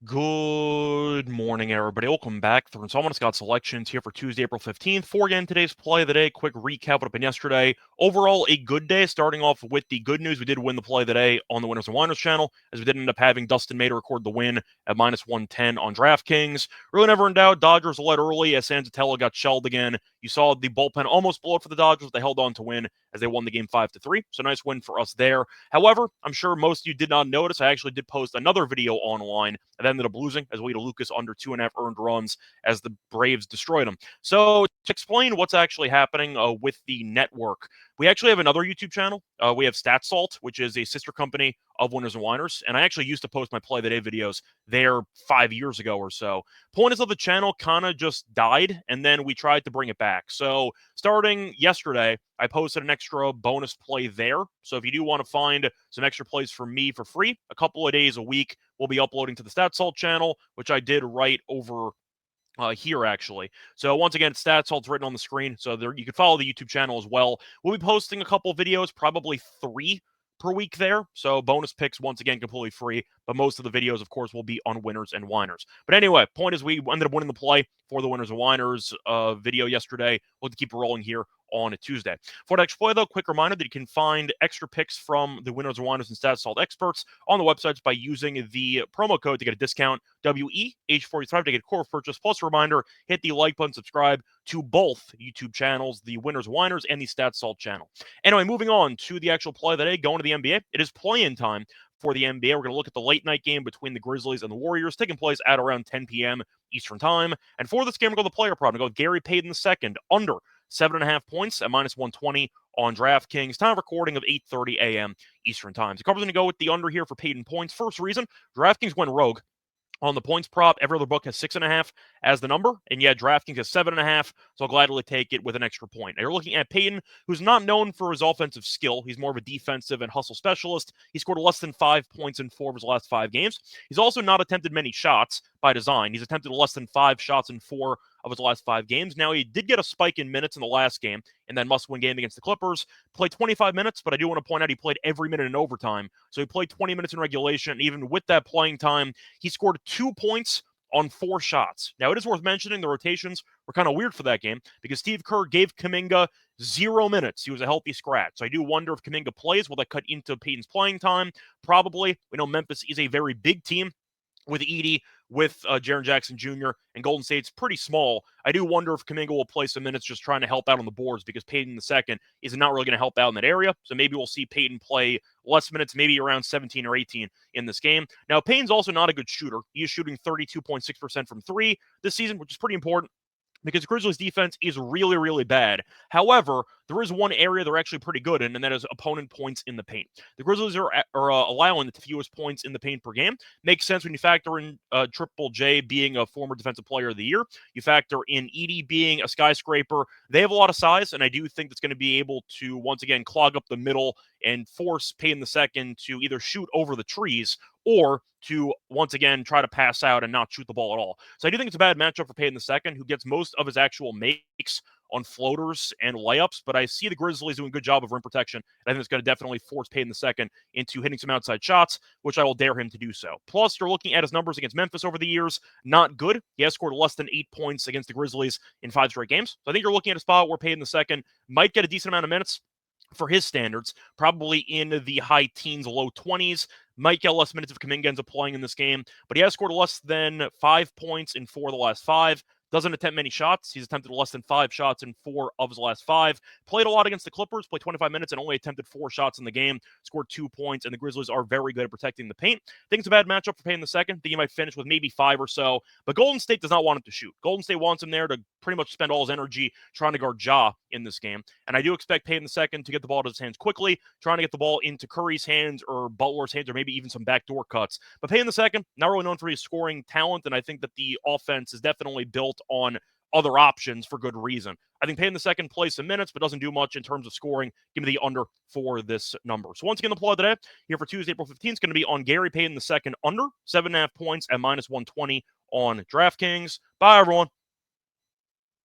Good morning, everybody. Welcome back. Through installment Scott selections here for Tuesday, April 15th. For again, today's play of the day. Quick recap what happened yesterday. Overall, a good day. Starting off with the good news, we did win the play of the day on the Winners and Whiners channel, as we did end up having Dustin May to record the win at minus 110 on DraftKings. Really never in doubt. Dodgers led early as Sanzatello got shelled again. You saw the bullpen almost blow up for the Dodgers. They held on to win as they won the game 5-3. So nice win for us there. However, I'm sure most of you did not notice. I actually did post another video online that ended up losing as we to Lucas under 2.5 earned runs as the Braves destroyed him. So to explain what's actually happening with the network, we actually have another YouTube channel. We have StatSalt, which is a sister company of Winners and Whiners, and I actually used to post my Play of the Day videos there 5 years ago or so. Point is of the channel kind of just died, and then we tried to bring it back. So starting yesterday, I posted an extra bonus play there. So if you do want to find some extra plays for me for free, a couple of days a week, we'll be uploading to the StatSalt channel, which I did right over here actually. So once again, StatSalt's written on the screen, so there you can follow the YouTube channel as well. We'll be posting a couple videos, probably 3 per week there. So bonus picks once again completely free, but most of the videos, of course, will be on Winners and Whiners. But anyway, point is we ended up winning the play for the Winners and Whiners video yesterday. We'll keep rolling here on a Tuesday. For the next play, though, quick reminder that you can find extra picks from the Winners and Whiners and StatSalt experts on the websites by using the promo code to get a discount, WEH45 to get a core purchase. Plus a reminder, hit the like button, subscribe to both YouTube channels, the Winners and Whiners and the StatSalt channel. Anyway, moving on to the actual play of the day, going to the NBA. It is play-in time for the NBA. We're going to look at the late night game between the Grizzlies and the Warriors, taking place at around 10 p.m. Eastern time. And for this game, we're going to go the player prop. We're going to go Gary Payton II under 7.5 points at minus 120 on DraftKings. Time of recording of 8:30 a.m. Eastern time. So Carver's going to go with the under here for Payton points. First reason, DraftKings went rogue on the points prop. Every other book has 6.5 as the number, and yet DraftKings has 7.5, so I'll gladly take it with an extra point. Now you're looking at Payton, who's not known for his offensive skill. He's more of a defensive and hustle specialist. He scored less than 5 points in 4 of his last 5 games. He's also not attempted many shots by design. He's attempted less than 5 shots in 4 of his last 5 games. Now, he did get a spike in minutes in the last game in that must-win game against the Clippers. Played 25 minutes, but I do want to point out he played every minute in overtime. So he played 20 minutes in regulation. And even with that playing time, he scored 2 points on 4 shots. Now, it is worth mentioning the rotations were kind of weird for that game because Steve Kerr gave Kuminga 0 minutes. He was a healthy scratch. So I do wonder if Kuminga plays. Will that cut into Payton's playing time? Probably. We know Memphis is a very big team with Edie, with Jaren Jackson Jr., and Golden State's pretty small. I do wonder if Kuminga will play some minutes just trying to help out on the boards because Payton II is not really going to help out in that area. So maybe we'll see Payton play less minutes, maybe around 17 or 18 in this game. Now, Payton's also not a good shooter. He is shooting 32.6% from 3 this season, which is pretty important because Grizzlies defense is really, really bad. However, there is one area they're actually pretty good in, and that is opponent points in the paint. The Grizzlies are allowing the fewest points in the paint per game. Makes sense when you factor in Triple J being a former Defensive Player of the Year. You factor in Edie being a skyscraper. They have a lot of size, and I do think that's going to be able to, once again, clog up the middle and force Payton II to either shoot over the trees or to, once again, try to pass out and not shoot the ball at all. So I do think it's a bad matchup for Payton II, who gets most of his actual makes on floaters and layups, but I see the Grizzlies doing a good job of rim protection, and I think it's going to definitely force Payton II into hitting some outside shots, which I will dare him to do so. Plus, you're looking at his numbers against Memphis over the years, not good. He has scored less than 8 points against the Grizzlies in 5 straight games. So I think you're looking at a spot where Payton II might get a decent amount of minutes for his standards, probably in the high teens, low 20s. Might get less minutes if Kuminga ends up playing in this game, but he has scored less than 5 points in 4 of the last 5. Doesn't attempt many shots. He's attempted less than 5 shots in 4 of his last 5. Played a lot against the Clippers, played 25 minutes and only attempted 4 shots in the game. Scored 2 points, and the Grizzlies are very good at protecting the paint. I think it's a bad matchup for Payton II. I think he might finish with maybe 5 or so, but Golden State does not want him to shoot. Golden State wants him there to pretty much spend all his energy trying to guard Ja in this game. And I do expect Payton II to get the ball to his hands quickly, trying to get the ball into Curry's hands or Butler's hands or maybe even some backdoor cuts. But Payton II, not really known for his scoring talent, and I think that the offense is definitely built on other options for good reason. I think Payton II plays some minutes, but doesn't do much in terms of scoring. Give me the under for this number. So once again, the play today here for Tuesday, April 15th is going to be on Gary Payton II under 7.5 points at minus 120 on DraftKings. Bye, everyone.